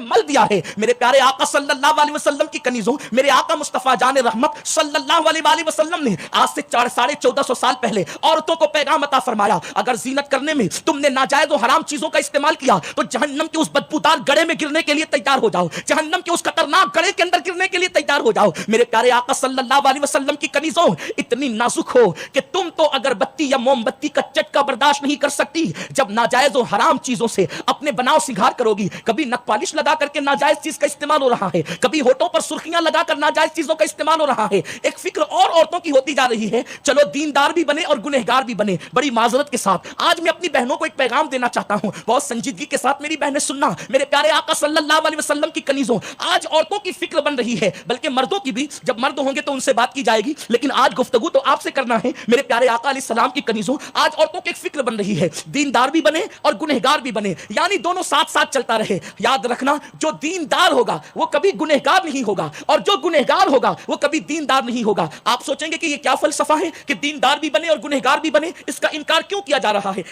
مل دیا ہے. میرے پیارے آقا صلی اللہ علیہ وسلم کی کنیزوں, میرے آقا مصطفیٰ جان رحمت صلی اللہ علیہ وآلہ وسلم نے آج سے 1450 سال پہلے عورتوں کو پیغام عطا فرمایا, اگر زینت کرنے میں تم نے ناجائز و حرام چیزوں کا استعمال کیا تو جہنم کے اس بدبودار گڑھے میں گرنے کے لیے تیار ہو جاؤ, جہنم کے اس خطرناک گڑھے کے اندر گرنے کے لیے تیار ہو جاؤ. میرے پیارے آقا صلی اللہ علیہ وسلم کی کنیزوں, اتنی نازک ہو کہ تم تو اگر بتی یا موم بتی کا چٹکا برداشت نہیں کر سکتی جب ناجائز و حرام چیزوں سے اپنے بناؤ سنگھار کرو گی. کبھی نک پالش لگا کر کے ناجائز چیز کا استعمال ہو رہا ہے, کبھی ہونٹوں پر سرخیاں لگا کر ناجائز چیزوں کا استعمال ہو رہا ہے. ایک فکر اور عورتوں کی ہوتی جا رہی ہے, چلو دیندار بھی بنے اور گنہگار بھی بنے. بڑی معذرت کے ساتھ آج میں اپنی بہنوں کو ایک پیغام دینا چاہتا ہوں, بہت سنجیدگی کے ساتھ میری بہنیں سننا. میرے پیارے آقا صلی اللہ علیہ وسلم کی کنیزوں, آج عورتوں کی فکر بن رہی ہے, بلکہ مردوں کی بھی, جب مرد ہوں گے تو ان سے بات کی جائے گی, لیکن آج گفتگو تو آپ سے کرنا ہے. میرے پیارے آقا علیہ السلام کی کنیزوں, آج عورتوں کی ایک فکر بن رہی ہے, دیندار بھی بنے اور گنہگار بھی بنے, یعنی دونوں ساتھ ساتھ چلتا رہے. یاد رکھنا, جو دیندار ہوگا وہ کبھی گنہگار نہیں ہوگا, اور جو گنہگار ہوگا وہ کبھی دیندار نہیں ہوگا. آپ سوچیں گے کہ یہ کیا فلسفہ ہے کہ دیندار بھی بنے اور گنہگار بھی بنے, اس کا انکار کیوں کیا جا رہا ہے؟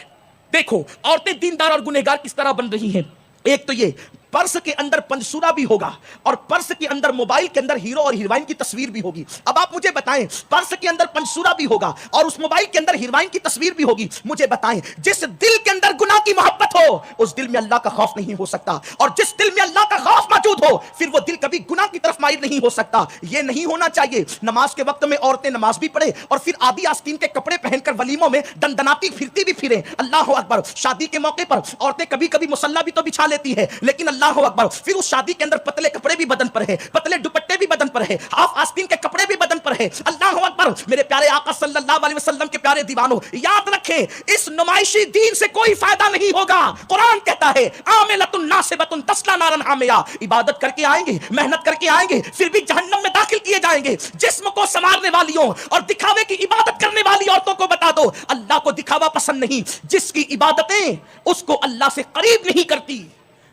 دیکھو عورتیں دیندار اور گنہگار کس طرح بن رہی ہیں. ایک تو یہ, پرس کے اندر پنسورا بھی ہوگا اور پرس کے اندر موبائل کے اندر ہیرو اور ہیروئن کی تصویر بھی ہوگی. اب آپ مجھے بتائیں, پرس کے اندر پنسورا بھی ہوگا اور اس موبائل کے اندر ہیروئن کی تصویر بھی ہوگی, مجھے بتائیں جس دل کے اندر گناہ کی محبت ہو اس دل میں اللہ کا خوف نہیں ہو سکتا, اور جس دل میں اللہ کا خوف موجود ہو پھر وہ دل کبھی گناہ کی طرف مائل نہیں ہو سکتا. یہ نہیں ہونا چاہیے. نماز کے وقت میں عورتیں نماز بھی پڑھے اور پھر آدھی آستین کے کپڑے پہن کر ولیموں میں دندناتی پھرتی بھی پھرے. اللہ اکبر. شادی کے موقع پر عورتیں کبھی کبھی مصلی بھی تو بچھا لیتی ہے, لیکن اللہ اکبر, پھر اس شادی کے اندر پتلے کپڑے بھی بدن پر ہے, پتلے دوپٹے بھی بدن پر ہے, ہاف آستین کے کپڑے بھی بدن پر ہے. اللہ اکبر. میرے پیارے آقا صلی اللہ علیہ وسلم کے پیارے دیوانوں, یاد رکھیں اس نمائشی دین سے کوئی فائدہ نہیں ہوگا. قرآن کہتا ہے عاملۃ ناصبۃ تصلی نارا حامیہ, عبادت کر کے آئیں گے, محنت کر کے آئیں گے, پھر بھی جہنم میں داخل کیے جائیں گے. جسم کو سنوارنے والیوں اور دکھاوے کی عبادت کرنے والی عورتوں کو بتا دو, اللہ کو دکھاوا پسند نہیں. جس کی عبادتیں اس کو اللہ سے قریب نہیں کرتی,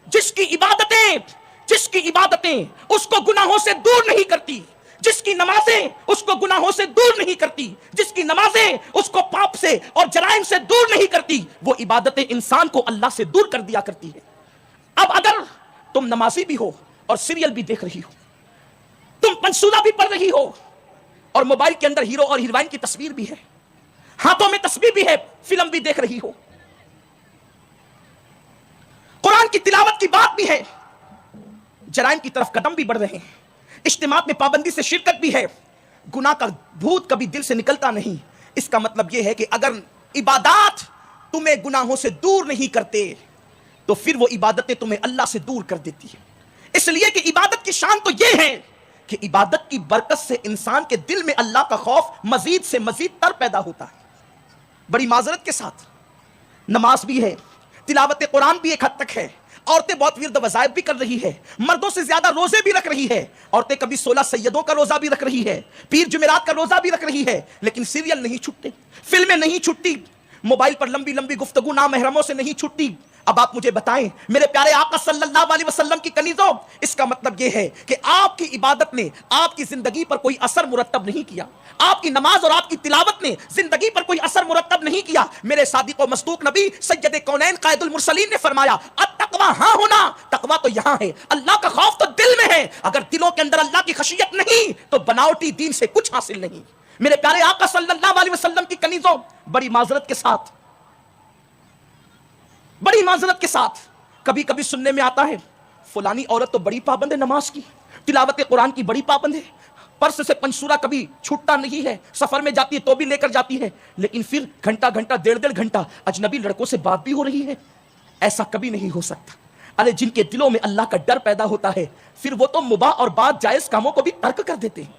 جس کی عبادتیں اس کو گناہوں سے دور نہیں کرتی, جس کی نمازیں اس کو گناہوں سے دور نہیں کرتی, جس کی نمازیں اس کو پاپ سے اور جرائم سے دور نہیں کرتی, وہ عبادتیں انسان کو اللہ سے دور کر دیا کرتی ہے. اب اگر تم نمازی بھی ہو اور سیریل بھی دیکھ رہی ہو, تم پنسورا بھی پڑھ رہی ہو اور موبائل کے اندر ہیرو اور ہیروئن کی تصویر بھی ہے, ہاتھوں میں تسبیح بھی ہے, فلم بھی دیکھ رہی ہو, قرآن کی تلاوت کی بات بھی ہے, جرائم کی طرف قدم بھی بڑھ رہے ہیں, اجتماعات میں پابندی سے شرکت بھی ہے, گناہ کا بھوت کبھی دل سے نکلتا نہیں. اس کا مطلب یہ ہے کہ اگر عبادات تمہیں گناہوں سے دور نہیں کرتے تو پھر وہ عبادتیں تمہیں اللہ سے دور کر دیتی ہیں. اس لیے کہ عبادت کی شان تو یہ ہے کہ عبادت کی برکت سے انسان کے دل میں اللہ کا خوف مزید سے مزید تر پیدا ہوتا ہے. بڑی معذرت کے ساتھ نماز بھی ہے, تلاوت قرآن بھی ایک حد تک ہے, عورتیں بہت ورد وظائف بھی کر رہی ہے, مردوں سے زیادہ روزے بھی رکھ رہی ہے, عورتیں کبھی 16 سیدوں کا روزہ بھی رکھ رہی ہے, پیر جمعرات کا روزہ بھی رکھ رہی ہے, لیکن سیریل نہیں چھٹتے, فلمیں نہیں چھٹتی, موبائل پر لمبی لمبی گفتگو نامحرموں سے نہیں چھٹتی. اب آپ مجھے بتائیں میرے پیارے آقا صلی اللہ علیہ وسلم کی کنیزوں, اس کا مطلب یہ ہے کہ آپ کی عبادت نے آپ کی زندگی پر کوئی اثر مرتب نہیں کیا, آپ کی نماز اور آپ کی تلاوت نے زندگی پر کوئی اثر مرتب نہیں کیا. میرے صادق و مصدوق نبی سید کونین قائد المرسلین نے فرمایا التقویٰ ہاں ہونا, تقویٰ تو یہاں ہے, اللہ کا خوف تو دل میں ہے. اگر دلوں کے اندر اللہ کی خشیت نہیں تو بناوٹی دین سے کچھ حاصل نہیں. میرے پیارے آقا صلی اللہ علیہ وسلم کی کنیزوں, بڑی معذرت کے ساتھ کبھی کبھی سننے میں آتا ہے فلانی عورت تو بڑی پابند ہے نماز کی, تلاوت قرآن کی بڑی پابند ہے, پرس سے پنسورا کبھی چھوٹتا نہیں ہے, سفر میں جاتی ہے تو بھی لے کر جاتی ہے, لیکن پھر گھنٹہ ڈیڑھ گھنٹہ اجنبی لڑکوں سے بات بھی ہو رہی ہے. ایسا کبھی نہیں ہو سکتا. ارے جن کے دلوں میں اللہ کا ڈر پیدا ہوتا ہے پھر وہ تو مباح اور بعض جائز کاموں کو بھی ترک کر دیتے ہیں.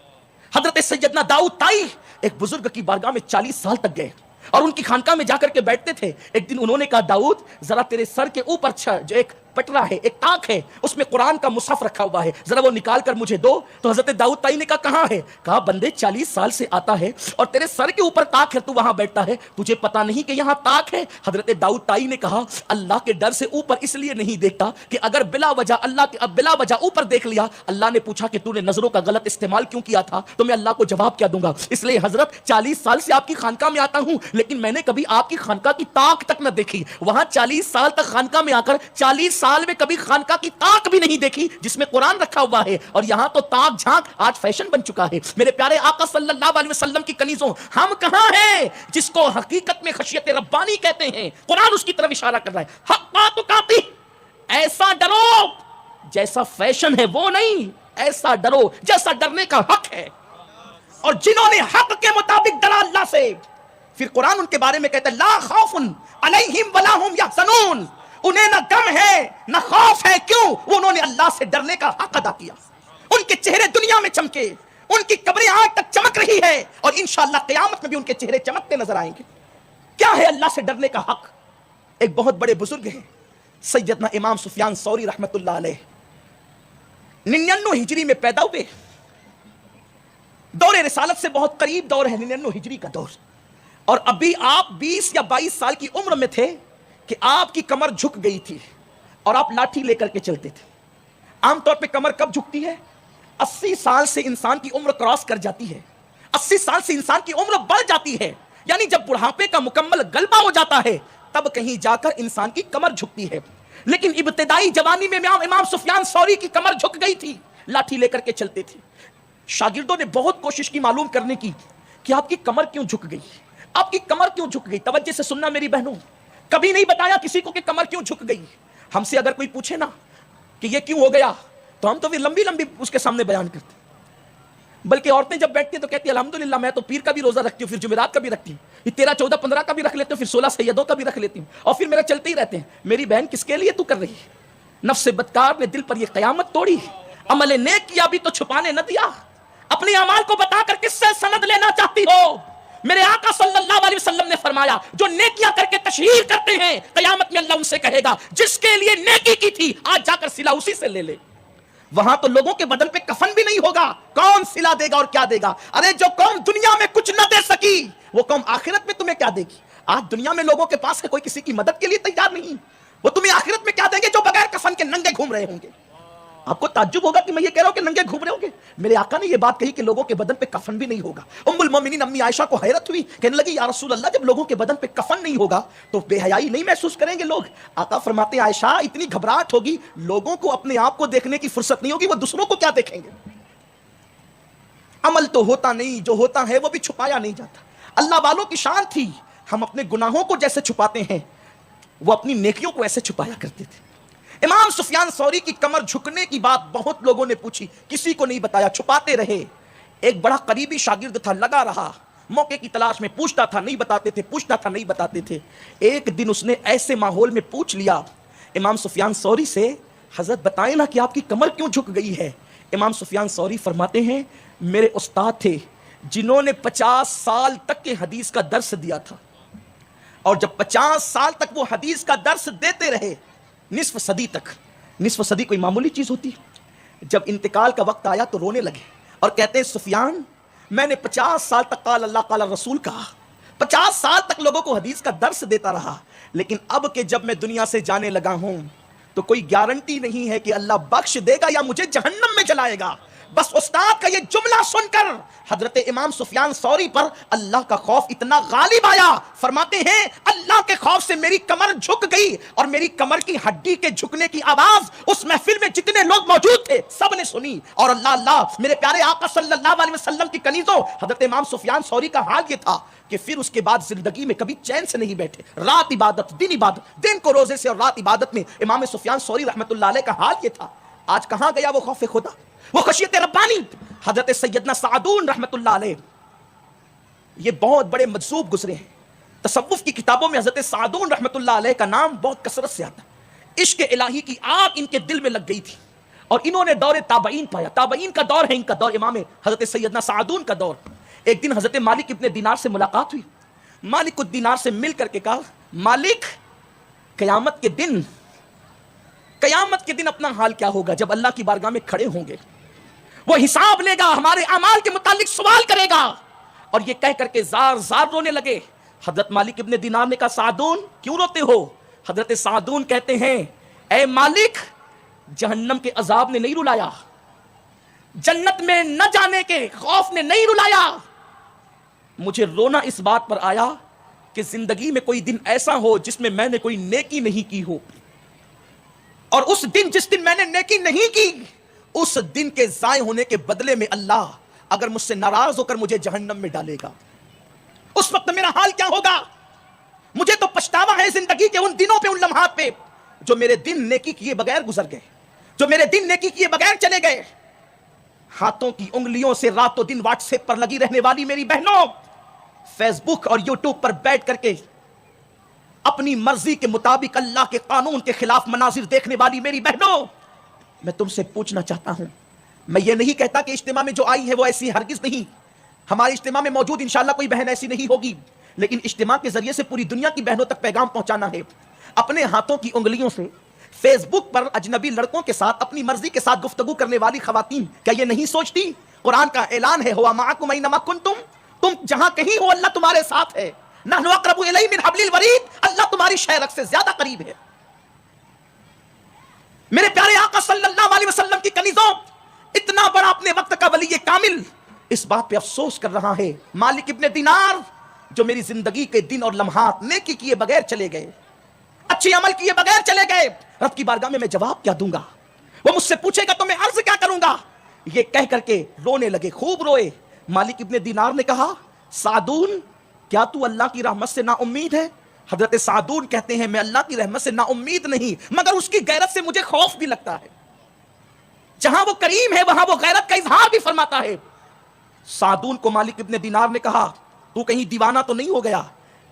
حضرت سیدنا داؤد طائی ایک بزرگ کی بارگاہ میں 40 سال تک گئے اور ان کی خانقاہ میں جا کر کے بیٹھتے تھے. ایک دن انہوں نے کہا داؤد ذرا تیرے سر کے اوپر جو ایک پٹرا ہے, ایک تاک ہے, اس میں قرآن کا مصحف رکھا ہوا ہے, ذرا وہ نکال کر مجھے دو. تو حضرت داؤد طائی نے کہا کہاں ہے؟ کہا بندے 40 سال سے آتا ہے اور تیرے سر کے اوپر تاک ہے, تو وہاں بیٹھتا ہے, تجھے پتا نہیں کہ یہاں تاک ہے؟ حضرت داؤد طائی نے کہا اللہ کے ڈر سے اوپر اس لیے نہیں دیکھتا کہ اگر بلا وجہ اوپر دیکھ لیا, اللہ نے پوچھا کہ تو نے نظروں کا غلط استعمال کیوں کیا تھا, تو میں اللہ کو جواب کیا دوں گا. اس لیے حضرت 40 سال سے آپ کی خانقاہ میں آتا ہوں لیکن میں نے کبھی آپ کی خانقاہ کی تاک تک نہ دیکھی. وہاں 40 سال تک خانقاہ میں آ کر 40 سال میں کبھی خانقاہ کی طاق بھی نہیں دیکھی جس میں قرآن رکھا ہوا ہے، اور یہاں تو طاق جھانک آج فیشن بن چکا ہے۔ میرے پیارے آقا صلی اللہ علیہ وسلم کی کنیزوں، ہم کہاں ہیں جس کو حقیقت میں خشیت ربانی کہتے ہیں؟ قرآن اس کی طرف اشارہ کر رہا ہے، حقا تقاتی، ایسا ڈرو جیسا فیشن ہے وہ نہیں، ایسا ڈرو جیسا ڈرنے کا حق ہے۔ اور جنہوں نے حق کے مطابق ڈرا اللہ سے، پھر قرآن ان کے بارے میں کہتا ہے لا خوف علیہم ولا ہم یحزنون، انہیں نہ غم ہے نہ خوف ہے، کیوں؟ انہوں نے اللہ سے ڈرنے کا حق ادا کیا۔ ان کے چہرے دنیا میں چمکے، ان کی قبریں آج تک چمک رہی ہے، اور انشاءاللہ قیامت میں بھی ان کے چہرے چمکتے نظر آئیں گے۔ کیا ہے اللہ سے ڈرنے کا حق؟ ایک بہت بڑے بزرگ ہیں سیدنا امام سفیان ثوری رحمت اللہ علیہ، 99 ہجری میں پیدا ہوئے، دور رسالت سے بہت قریب دور ہے 99 ہجری کا دور، اور ابھی آپ 20 یا 22 سال کی عمر میں تھے کہ آپ کی کمر جھک گئی تھی اور آپ لاٹھی لے کر کے چلتے تھے۔ عام طور پہ کمر کب جھکتی ہے؟ 80 سال سے انسان کی عمر کراس کر جاتی ہے، 80 سال سے انسان کی عمر بڑھ جاتی ہے، یعنی جب بڑھاپے کا مکمل غلبہ ہو جاتا ہے تب کہیں جا کر انسان کی کمر جھکتی ہے۔ لیکن ابتدائی جوانی میں امام سفیان ثوری کی کمر جھک گئی تھی، لاٹھی لے کر کے چلتے تھے۔ شاگردوں نے بہت کوشش کی معلوم کرنے کی کہ آپ کی کمر کیوں جھک گئی، آپ کی کمر کیوں جھک گئی؟ توجہ سے سننا میری بہنوں، کبھی نہیں بتایا کسی کو کہ کمر کیوں جھک گئی۔ ہم سے اگر کوئی پوچھے نا کہ یہ کیوں ہو گیا تو ہم تو پھر لمبی لمبی اس کے سامنے بیان کرتے، بلکہ عورتیں جب بیٹھتی ہیں تو کہتی ہیں الحمدللہ میں تو پیر کا بھی روزہ رکھتی ہوں، پھر جمعرات کا بھی رکھتی ہوں، یہ 13 14 15 کا بھی رکھ لیتی ہوں، پھر 16 سیدوں کا بھی رکھ لیتی ہوں، اور پھر میرے چلتے ہی رہتے ہیں۔ میری بہن کس کے لیے تو کر رہی ہے؟ نفس بدکار نے دل پر یہ قیامت توڑی، عمل نیک کیا بھی تو چھپانے نہ دیا، اپنے اعمال کو بتا کر کس سے سند لینا چاہتی ہو؟ میرے آقا صلی اللہ علیہ وسلم نے فرمایا جو نیکیاں کر کے تشہیر کرتے ہیں قیامت میں اللہ ان سے کہے گا جس کے لیے نیکی کی تھی آج جا کر صلہ اسی سے لے لے۔ وہاں تو لوگوں کے بدن پہ کفن بھی نہیں ہوگا، کون صلہ دے گا اور کیا دے گا؟ ارے جو قوم دنیا میں کچھ نہ دے سکی وہ قوم آخرت میں تمہیں کیا دے گی؟ آج دنیا میں لوگوں کے پاس ہے کوئی کسی کی مدد کے لیے تیار نہیں، وہ تمہیں آخرت میں کیا دیں گے جو بغیر کفن کے ننگے گھوم رہے ہوں گے؟ آپ کو تعجب ہوگا کہ میں یہ کہہ رہا ہوں کہ ننگے گھوم رہے ہوں گے، میرے آقا نے یہ بات کہی کہ لوگوں کے بدن پہ کفن بھی نہیں ہوگا۔ ام المومنین امی عائشہ کو حیرت ہوئی، کہنے لگی یا رسول اللہ جب لوگوں کے بدن پہ کفن نہیں ہوگا تو بے حیائی نہیں محسوس کریں گے لوگ؟ آقا فرماتے ہیں عائشہ اتنی گھبراہٹ ہوگی، لوگوں کو اپنے آپ کو دیکھنے کی فرصت نہیں ہوگی، وہ دوسروں کو کیا دیکھیں گے؟ عمل تو ہوتا نہیں، جو ہوتا ہے وہ بھی چھپایا نہیں جاتا۔ اللہ والوں کی شان تھی، ہم اپنے گناہوں کو جیسے چھپاتے ہیں وہ اپنی نیکیوں کو ایسے چھپایا کرتے تھے۔ امام سفیان ثوری کی کمر جھکنے کی بات بہت لوگوں نے پوچھی، کسی کو نہیں بتایا، چھپاتے رہے۔ ایک بڑا قریبی شاگرد تھا، لگا رہا، موقع کی تلاش میں پوچھتا تھا نہیں بتاتے تھے، پوچھتا تھا نہیں بتاتے تھے۔ ایک دن اس نے ایسے ماحول میں پوچھ لیا امام سفیان ثوری سے، حضرت بتائیں نا کہ آپ کی کمر کیوں جھک گئی ہے؟ امام سفیان ثوری فرماتے ہیں میرے استاد تھے جنہوں نے 50 سال تک کے حدیث کا درس دیا تھا، اور جب 50 سال تک وہ حدیث کا درس دیتے رہے، نصف صدی تک، نصف صدی کوئی معمولی چیز ہوتی ہے، جب انتقال کا وقت آیا تو رونے لگے اور کہتے ہیں سفیان میں نے 50 سال تک قال اللہ قال رسول کہا، 50 سال تک لوگوں کو حدیث کا درس دیتا رہا، لیکن اب کہ جب میں دنیا سے جانے لگا ہوں تو کوئی گارنٹی نہیں ہے کہ اللہ بخش دے گا یا مجھے جہنم میں جلائے گا۔ بس استاد کا یہ جملہ سن کر حضرت امام سفیان ثوری پر اللہ کا خوف اتنا غالب آیا، فرماتے ہیں اللہ کے خوف سے میری کمر جھک گئی، اور میری کمر کی ہڈی کے جھکنے کی آواز اس محفل میں جتنے لوگ موجود تھے سب نے سنی۔ اور اللہ اللہ میرے پیارے آقا صلی اللہ علیہ وسلم کی کنیزوں، حضرت امام سفیان ثوری کا حال یہ تھا کہ پھر اس کے بعد زندگی میں کبھی چین سے نہیں بیٹھے، رات عبادت دن عبادت، دن کو روزے سے اور رات عبادت میں امام سفیان ثوری رحمت اللہ علیہ کا حال یہ تھا۔ آج کہاں گیا وہ خوف خدا، وہ خشیت ربانی؟ حضرت سیدنا سعدون رحمت اللہ علیہ یہ بہت بڑے مجذوب گزرے ہیں، تصوف کی کتابوں میں حضرت سعدون رحمت اللہ علیہ کا نام بہت کثرت سے آتا ہے۔ عشق الہی کی آگ ان کے دل میں لگ گئی تھی، اور انہوں نے دور تابعین پایا، تابعین کا دور ہے ان کا دور، امام حضرت سیدنا سعدون کا دور۔ ایک دن حضرت مالک ابن دینار سے ملاقات ہوئی، مالک الدینار سے مل کر کے کہا مالک قیامت کے دن اپنا حال کیا ہوگا جب اللہ کی بارگاہ میں کھڑے ہوں گے، وہ حساب لے گا، ہمارے اعمال کے متعلق سوال کرے گا۔ اور یہ کہہ کر کے زار زار رونے لگے۔ حضرت مالک ابن دینار نے کہا سعدون کیوں روتے ہو؟ حضرت سعدون کہتے ہیں اے مالک جہنم کے عذاب نے نہیں رلایا، جنت میں نہ جانے کے خوف نے نہیں رلایا، مجھے رونا اس بات پر آیا کہ زندگی میں کوئی دن ایسا ہو جس میں نے کوئی نیکی نہیں کی ہو۔ اور اس دن جس دن میں نے نیکی نہیں کی، اس دن کے ضائع ہونے کے بدلے میں اللہ اگر مجھ سے ناراض ہو کر مجھے جہنم میں ڈالے گا، اس وقت میرا حال کیا ہوگا؟ مجھے تو پچھتاوا ہے زندگی کے ان دنوں پہ، ان لمحات پہ جو میرے دن نیکی کیے بغیر گزر گئے، جو میرے دن نیکی کیے بغیر چلے گئے۔ ہاتھوں کی انگلیوں سے راتوں دن واٹس ایپ پر لگی رہنے والی میری بہنوں، فیس بک اور یوٹیوب پر بیٹھ کر کے اپنی مرضی کے مطابق اللہ کے قانون کے خلاف مناظر دیکھنے والی میری بہنوں، میں تم سے پوچھنا چاہتا ہوں، میں یہ نہیں کہتا کہ اجتماع میں جو آئی ہے وہ ایسی، ہرگز نہیں، ہمارے اجتماع میں موجود انشاءاللہ کوئی بہن ایسی نہیں ہوگی، لیکن اجتماع کے ذریعے سے پوری دنیا کی بہنوں تک پیغام پہنچانا ہے۔ اپنے ہاتھوں کی انگلیوں سے فیس بک پر اجنبی لڑکوں کے ساتھ اپنی مرضی کے ساتھ گفتگو کرنے والی خواتین کیا یہ نہیں سوچتی؟ قرآن کا اعلان ہے، ہوا معکم اینما کنتم، تم جہاں کہیں ہو اللہ تمہارے ساتھ ہے، نحن اقرب الیہ من حبل الورید، اللہ تمہاری شہرک سے زیادہ قریب ہے۔ میرے پیارے آقا صلی اللہ علیہ وسلم کی کنیزوں، اتنا بڑا اپنے وقت کا ولی کامل اس بات پہ افسوس کر رہا ہے، مالک ابن دینار جو میری زندگی کے دن اور لمحات نیکی کیے بغیر چلے گئے، اچھے عمل کیے بغیر چلے گئے، رب کی بارگاہ میں جواب کیا دوں گا؟ وہ مجھ سے پوچھے گا تو میں عرض کیا کروں گا؟ یہ کہہ کر کے رونے لگے، خوب روئے۔ مالک ابن دینار نے کہا، سعدون کیا تو اللہ کی رحمت سے نا امید ہے؟ حضرت سعدون کہتے ہیں، میں اللہ کی رحمت سے نا امید نہیں، مگر اس کی غیرت سے مجھے خوف بھی لگتا ہے۔ جہاں وہ کریم ہے وہاں وہ غیرت کا اظہار بھی فرماتا ہے۔ سعدون کو مالک ابن دینار نے کہا، تو کہیں دیوانہ تو نہیں ہو گیا؟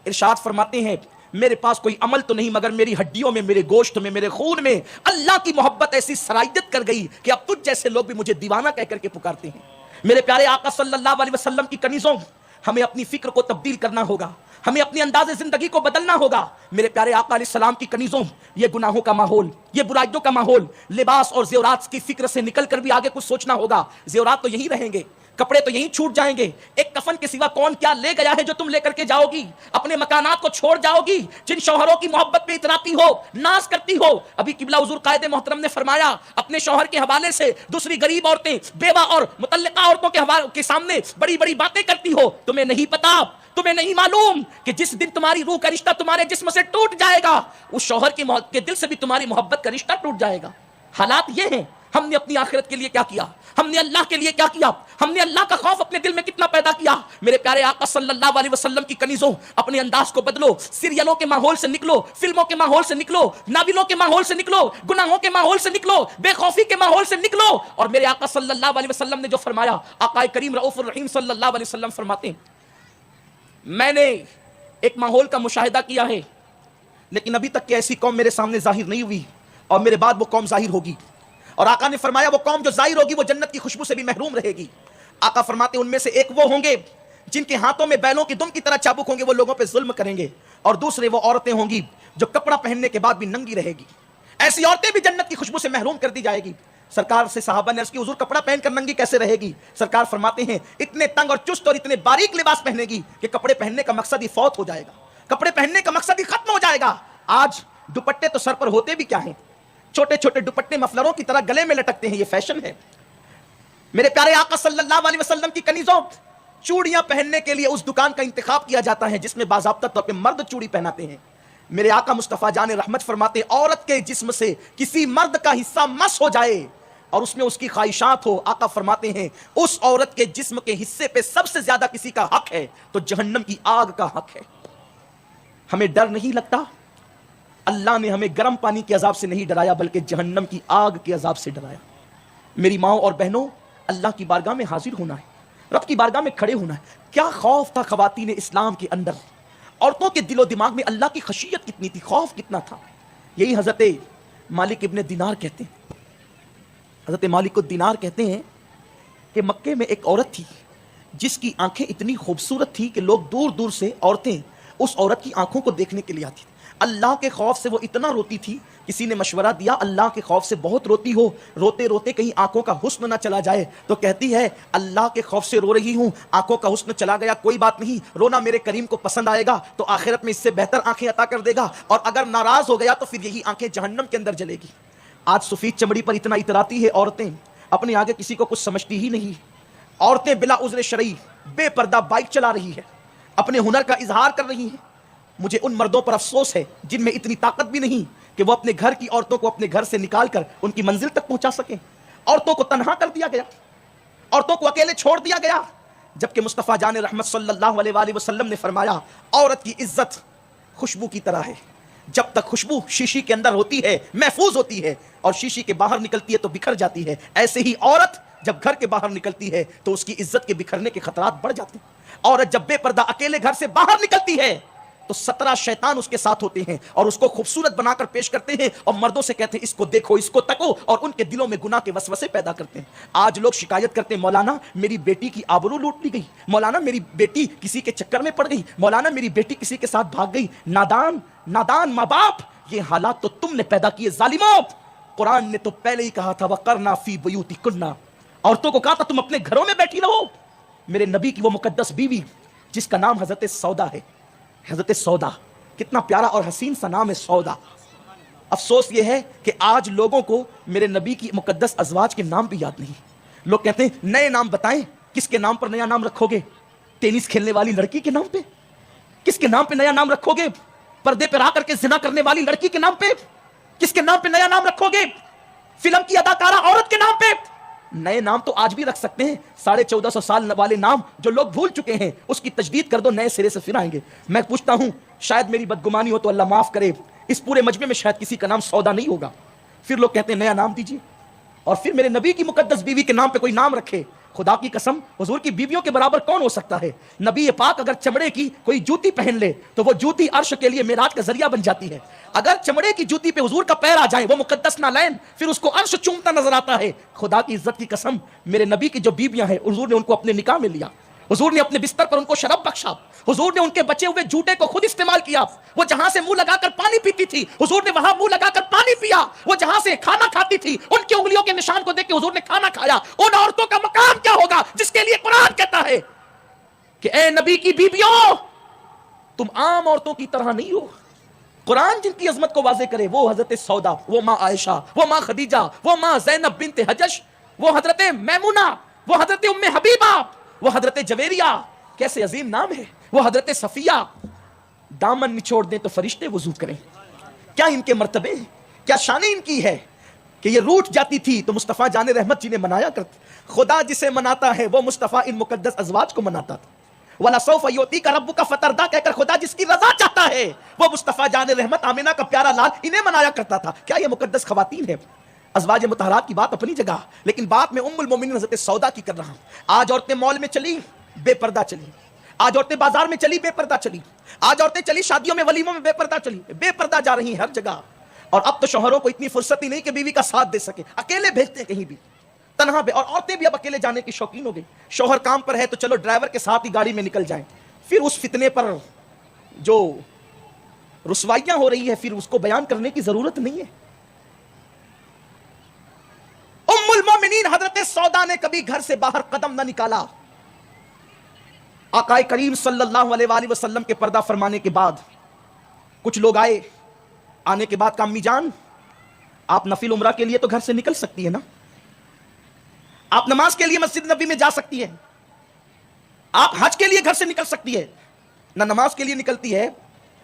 ارشاد فرماتے ہیں، میرے پاس کوئی عمل تو نہیں، مگر میری ہڈیوں میں، میرے گوشت میں، میرے خون میں اللہ کی محبت ایسی سرائیت کر گئی کہ اب تجھ جیسے لوگ بھی مجھے دیوانہ کہہ کر کے پکارتے ہیں۔ میرے پیارے آقا صلی اللہ علیہ وسلم کی کنیزوں، ہمیں اپنی فکر کو تبدیل کرنا ہوگا، ہمیں اپنی انداز زندگی کو بدلنا ہوگا۔ میرے پیارے آقا علیہ السلام کی کنیزوں، یہ گناہوں کا ماحول، یہ برائیوں کا ماحول، لباس اور زیورات کی فکر سے نکل کر بھی آگے کچھ سوچنا ہوگا۔ زیورات تو یہی رہیں گے، کپڑے تو یہیں چھوٹ جائیں گے، ایک کفن کے سوا کون کیا لے گیا ہے جو تم لے کر کے جاؤ گی؟ اپنے مکانات کو چھوڑ جاؤ گی، جن شوہروں کی محبت پہ اتراتی ہو، ناز کرتی ہو۔ ابھی قبلہ حضور قائد محترم نے فرمایا، اپنے شوہر کے حوالے سے دوسری غریب عورتیں، بیوہ اور مطلقہ عورتوں کے سامنے بڑی بڑی باتیں کرتی ہو۔ تمہیں نہیں پتا، تمہیں نہیں معلوم کہ جس دن تمہاری روح کا رشتہ تمہارے جسم سے ٹوٹ جائے گا، اس شوہر کے دل سے بھی تمہاری محبت کا رشتہ ٹوٹ جائے گا۔ حالات یہ ہیں، ہم نے اپنی آخرت کے لیے کیا کیا؟ ہم نے اللہ کے لیے کیا کیا؟ ہم نے اللہ کا خوف اپنے دل میں کتنا پیدا کیا؟ میرے پیارے آقا صلی اللہ علیہ وسلم کی کنیزوں، اپنے انداز کو بدلو، سیریلوں کے ماحول سے نکلو، فلموں کے ماحول سے نکلو، ناولوں کے ماحول سے نکلو، گناہوں کے ماحول سے نکلو، بے خوفی کے ماحول سے نکلو۔ اور میرے آقا صلی اللہ علیہ وسلم نے جو فرمایا، آقا کریم رؤوف الرحیم صلی اللہ علیہ وسلم فرماتے ہیں، میں نے ایک ماحول کا مشاہدہ کیا ہے، لیکن ابھی تک کہ ایسی قوم میرے سامنے ظاہر نہیں ہوئی، اور میرے بعد وہ قوم ظاہر ہوگی۔ اور آقا نے فرمایا، وہ قوم جو ظاہر ہوگی وہ جنت کی خوشبو سے بھی محروم رہے گی۔ آقا فرماتے ہیں، ان میں سے ایک وہ ہوں گے جن کے ہاتھوں میں بیلوں کی دم کی طرح چابک ہوں گے، وہ لوگوں پہ ظلم کریں گے، اور دوسرے وہ عورتیں ہوں گی جو کپڑا پہننے کے بعد بھی ننگی رہے گی۔ ایسی عورتیں بھی جنت کی خوشبو سے محروم کر دی جائے گی۔ سرکار سے صحابہ نے عرض کی، حضور کپڑا پہن کر ننگی کیسے رہے گی؟ سرکار فرماتے ہیں، اتنے تنگ اور چست اور اتنے باریک لباس پہنے گی کہ کپڑے پہننے کا مقصد ہی فوت ہو جائے گا، کپڑے پہننے کا مقصد ہی ختم ہو جائے گا۔ آج دوپٹے تو سر پر ہوتے بھی کیا ہیں، چھوٹے چھوٹے دوپٹے مفلروں کی طرح گلے میں لٹکتے ہیں، یہ فیشن ہے۔ میرے پیارے آقا صلی اللہ علیہ وسلم کی کنیزوں، چوڑیاں پہننے کے لیے اس دکان کا انتخاب کیا جاتا ہے جس میں باضابطہ طور پہ مرد چوڑی پہناتے ہیں۔ میرے آقا مصطفیٰ جان رحمت فرماتے ہیں، عورت کے جسم سے کسی مرد کا حصہ مس ہو جائے اور اس میں اس کی خواہشات ہو، آقا فرماتے ہیں اس عورت کے جسم کے حصے پہ سب سے زیادہ کسی کا حق ہے تو جہنم کی آگ کا حق ہے۔ ہمیں ڈر نہیں لگتا؟ اللہ نے ہمیں گرم پانی کے عذاب سے نہیں ڈرایا بلکہ جہنم کی آگ کے عذاب سے ڈرایا۔ میری ماؤں اور بہنوں، اللہ کی بارگاہ میں حاضر ہونا ہے، رب کی بارگاہ میں کھڑے ہونا ہے۔ کیا خوف تھا خواتین اسلام کے اندر، عورتوں کے دل و دماغ میں اللہ کی خشیت کتنی تھی، خوف کتنا تھا۔ یہی حضرت مالک ابن دینار کہتے ہیں، حضرت مالک الدینار کہتے ہیں کہ مکے میں ایک عورت تھی جس کی آنکھیں اتنی خوبصورت تھی کہ لوگ دور دور سے عورتیں اس عورت کی آنکھوں کو دیکھنے کے لیے آتی تھی۔ اللہ کے خوف سے وہ اتنا روتی تھی، کسی نے مشورہ دیا اللہ کے خوف سے بہت روتی ہو، روتے روتے کہیں آنکھوں کا حسن نہ چلا جائے، تو کہتی ہے اللہ کے خوف سے رو رہی ہوں، آنکھوں کا حسن چلا گیا کوئی بات نہیں، رونا میرے کریم کو پسند آئے گا تو آخرت میں اس سے بہتر آنکھیں عطا کر دے گا، اور اگر ناراض ہو گیا تو پھر یہی آنکھیں جہنم کے اندر جلے گی۔ آج سفید چمڑی پر اتنا اتراتی ہے عورتیں، اپنے آگے کسی کو کچھ سمجھتی ہی نہیں۔ عورتیں بلا عذر شرعی بے پردہ بائک چلا رہی ہے، اپنے ہنر کا اظہار کر رہی ہیں۔ مجھے ان مردوں پر افسوس ہے جن میں اتنی طاقت بھی نہیں کہ وہ اپنے گھر کی عورتوں کو اپنے گھر سے نکال کر ان کی منزل تک پہنچا سکیں. عورتوں کو تنہا کر دیا گیا, عورتوں کو اکیلے چھوڑ دیا گیا, جبکہ مصطفیٰ جان رحمت صلی اللہ علیہ وآلہ وسلم نے فرمایا عورت کی عزت خوشبو کی طرح ہے. جب تک خوشبو شیشی کے اندر ہوتی ہے محفوظ ہوتی ہے, اور شیشی کے باہر نکلتی ہے تو بکھر جاتی ہے, ایسے ہی عورت جب گھر کے باہر نکلتی ہے تو اس کی عزت کے بکھرنے کے خطرات بڑھ جاتے ہیں. عورت جب بے پردہ اکیلے گھر سے باہر نکلتی ہے تو 17 شیطان اس کے ساتھ ہوتے ہیں اور اس کو خوبصورت بنا کر پیش کرتے ہیں, اور مردوں سے کہتے ہیں اس کو دیکھو, اس کو تکو, اور ان کے دلوں میں گناہ کے وسوسے پیدا کرتے ہیں. آج لوگ شکایت کرتے ہیں مولانا میری بیٹی کی آبرو لوٹ لی گئی, مولانا میری بیٹی کسی کے چکر میں پڑ گئی, مولانا میری بیٹی کسی کے ساتھ بھاگ گئی. نادان ماں باپ, یہ حالات تو تم نے پیدا کیے ظالموں. قرآن نے تو پہلے ہی کہا تھا وَقَرْنَا فِي بُيُوتِكُنَّ, عورتوں کو کہا تھا تم اپنے گھروں میں بیٹھی رہو. میرے نبی کی وہ مقدس بیوی جس کا نام حضرت سودا ہے, حضرت سودا, کتنا پیارا اور حسین سا نام ہے سودا. افسوس یہ ہے کہ آج لوگوں کو میرے نبی کی مقدس ازواج کے نام بھی یاد نہیں. لوگ کہتے ہیں نئے نام بتائیں, کس کے نام پر نیا نام رکھو گے؟ ٹینس کھیلنے والی لڑکی کے نام پہ؟ کس کے نام پہ نیا نام رکھو گے؟ پردے پر آ کر کے زنا کرنے والی لڑکی کے نام پہ؟ کس کے نام پہ نیا نام رکھو گے؟ فلم کی اداکارہ عورت کے نام پہ؟ نئے نام تو آج بھی رکھ سکتے ہیں, 1450 سال والے نام جو لوگ بھول چکے ہیں اس کی تجدید کر دو, نئے سرے سے پھر آئیں گے. میں پوچھتا ہوں, شاید میری بدگمانی ہو تو اللہ معاف کرے, اس پورے مجمع میں شاید کسی کا نام سودا نہیں ہوگا. پھر لوگ کہتے ہیں نیا نام دیجیے, اور پھر میرے نبی کی مقدس بیوی کے نام پہ کوئی نام رکھے. خدا کی قسم حضور کی بیویوں کے برابر کون ہو سکتا ہے؟ نبی پاک اگر چمڑے کی کوئی جوتی پہن لے تو وہ جوتی عرش کے لیے معراج کا ذریعہ بن جاتی ہے. اگر چمڑے کی جوتی پہ حضور کا پیر آ جائے, وہ مقدس نالین, پھر اس کو عرش چومتا نظر آتا ہے. خدا کی عزت کی قسم, میرے نبی کی جو بیویاں ہیں حضور نے ان کو اپنے نکاح میں لیا, حضور نے اپنے بستر پر ان کو شراب بخشا, حضور نے ان کے بچے ہوئے جوتے کو خود استعمال کیا. وہ جہاں سے منہ لگا کر پانی پیتی تھی حضور نے وہاں منہ لگا کر پانی پیا. وہ جہاں سے کھانا کھاتی تھی ان کی انگلیوں کے نشان کو دیکھ کے حضور نے کھانا کھایا. ان عورتوں کا مقام کیا ہوگا جس کے لیے قرآن کہتا ہے کہ اے نبی کی بیویوں تم عام عورتوں کی طرح نہیں ہو. قرآن جن کی عظمت کو واضح کرے وہ حضرت سودا, وہ ماں عائشہ, وہ ماں خدیجہ, وہ ماں زینب بنت حجش, وہ حضرت میمونہ, وہ حضرت ام حبیبہ, وہ حضرت جویریہ, کیسے عظیم نام ہے, وہ حضرت صفیہ. دامن نچوڑ دیں تو فرشتے وضو کریں. کیا ان کے مرتبے, کیا شان ان کی ہے کہ یہ روٹ جاتی تھی تو مصطفیٰ جان رحمت جنہیں منایا کرتے. خدا جسے مناتا ہے وہ مصطفیٰ ان مقدس ازواج کو مناتا تھا. وَلَسَوْفَ يُعْطِيكَ رَبُّكَ فَتَرْضَىٰ کہہ کر خدا جس کی رضا چاہتا ہے وہ مصطفیٰ جان رحمت آمینہ کا پیارا لال انہیں منایا کرتا تھا. کیا یہ مقدس خواتین ہیں؟ ازواج مطہرات کی بات اپنی جگہ, لیکن بات میں ام المومنین حضرت سودا کی کر رہا ہوں. آج عورتیں مال میں چلی بے پردہ چلی, آج عورتیں بازار میں چلی بے پردہ چلی, آج عورتیں چلی شادیوں میں ولیموں میں بے پردہ چلی, بے پردہ جا رہی ہیں ہر جگہ. اور اب تو شوہروں کو اتنی فرصت ہی نہیں کہ بیوی کا ساتھ دے سکے, اکیلے بھیجتے ہیں کہیں بھی تنہا بھی, اور عورتیں بھی اب اکیلے جانے کی شوقین ہو گئی. شوہر کام پر ہے تو چلو ڈرائیور کے ساتھ ہی گاڑی میں نکل جائیں. پھر اس فتنے پر جو رسوائیاں ہو رہی ہے پھر اس کو بیان کرنے کی ضرورت نہیں ہے. ام المومنین حضرت سودا نے کبھی گھر سے باہر قدم نہ نکالا. آقا کریم صلی اللہ علیہ وآلہ وسلم کے پردہ فرمانے کے بعد کچھ لوگ آئے. آنے کے بعد کہا امی جان آپ نفل عمرہ کے لیے تو گھر سے نکل سکتی ہے نا, آپ نماز کے لیے مسجد نبی میں جا سکتی ہے, آپ حج کے لیے گھر سے نکل سکتی ہے. نہ نماز کے لیے نکلتی ہے,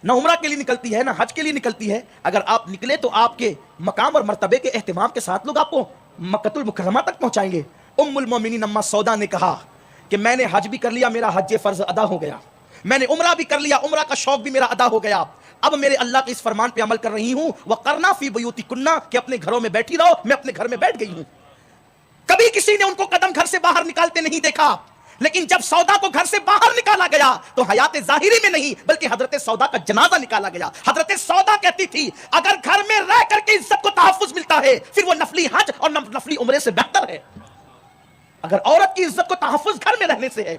نہ عمرہ کے لیے نکلتی ہے, نہ حج کے لیے نکلتی ہے. اگر آپ نکلے تو آپ کے مقام اور مرتبے کے اہتمام کے ساتھ لوگ آپ کو مکۃ المکرمہ تک پہنچائیں گے. ام المومنین اما سودا نے کہا کہ میں نے حج بھی کر لیا, میرا حج فرض ادا ہو گیا, میں نے عمرہ بھی کر لیا, عمرہ کا شوق بھی میرا ادا ہو گیا, اب میرے اللہ کے اس فرمان پہ عمل کر رہی ہوں وَقَرْنَا فِي بُيُوتِكُنَّ کہ اپنے گھروں میں بیٹھی رہو, میں اپنے گھر میں بیٹھ گئی ہوں. کبھی کسی نے ان کو قدم گھر سے باہر نکالتے نہیں دیکھا, لیکن جب سودا کو گھر سے باہر نکالا گیا تو حیات ظاہری میں نہیں بلکہ حضرت سودا کا جنازہ نکالا گیا. حضرت سودا کہتی تھی اگر گھر میں رہ کر کے عزت کو تحفظ ملتا ہے پھر وہ نفلی حج اور نفلی عمرے سے بہتر ہے. اگر عورت کی عزت کو تحفظ گھر میں رہنے سے ہے,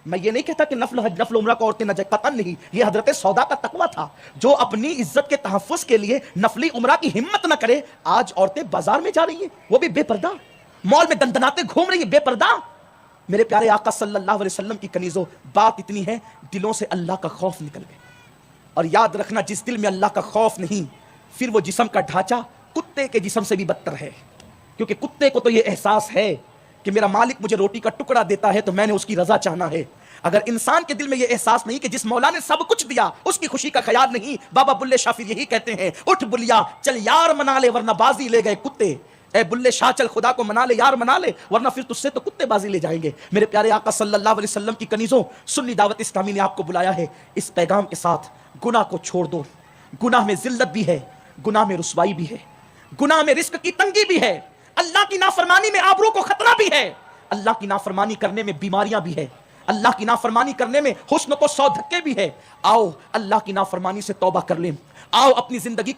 میں یہ نہیں کہتا کہ نفل حج نفل عمرہ کو عورتیں نہ جائیں, قطعاً نہیں. یہ حضرت سودا کا تقویٰ تھا جو اپنی عزت کے تحفظ کے لیے نفلی عمرہ کی ہمت نہ کرے. آج عورتیں بازار میں جا رہی ہیں وہ بھی بے پردہ, مال میں دندناتے گھوم رہی ہیں بے پردہ. میرے پیارے آقا صلی اللہ علیہ وسلم کی کنیزوں بات اتنی ہے دلوں سے اللہ کا خوف نکل گئے. اور یاد رکھنا جس دل میں اللہ کا خوف نہیں پھر وہ جسم کا ڈھانچہ کتے کے جسم سے بھی بدتر ہے, کیونکہ کتے کو تو یہ احساس ہے کہ میرا مالک مجھے روٹی کا ٹکڑا دیتا ہے تو میں نے اس کی رضا چاہنا ہے. اگر انسان کے دل میں یہ احساس نہیں کہ جس مولا نے سب کچھ دیا اس کی خوشی کا خیال نہیں، بابا بلے شاہ پھر یہی کہتے ہیں، اٹھ بلیا چل یار منا لے ورنہ بازی لے گئے کتے. اے بلے شاہ چل خدا کو منا لے، یار منا لے، ورنہ پھر تجھ سے تو کتے بازی لے جائیں گے. میرے پیارے آقا صلی اللہ علیہ وسلم کی کنیزوں، سنی دعوت اسلامی نے آپ کو بلایا ہے اس پیغام کے ساتھ، گناہ کو چھوڑ دو. گناہ میں ذلت بھی ہے، گناہ میں رسوائی بھی ہے، گناہ میں رزق کی تنگی بھی ہے، اللہ کی نافرمانی میں آبرو کو خطرہ بھی ہے، اللہ کی نافرمانی کرنے میں بیماریاں بھی ہے، اللہ کی نافرمانی کرنے میں حسن کو 100 دھکے بھی ہے. آؤ اللہ کی نافرمانی سے توبہ کر لیں، آؤ اپنی زندگی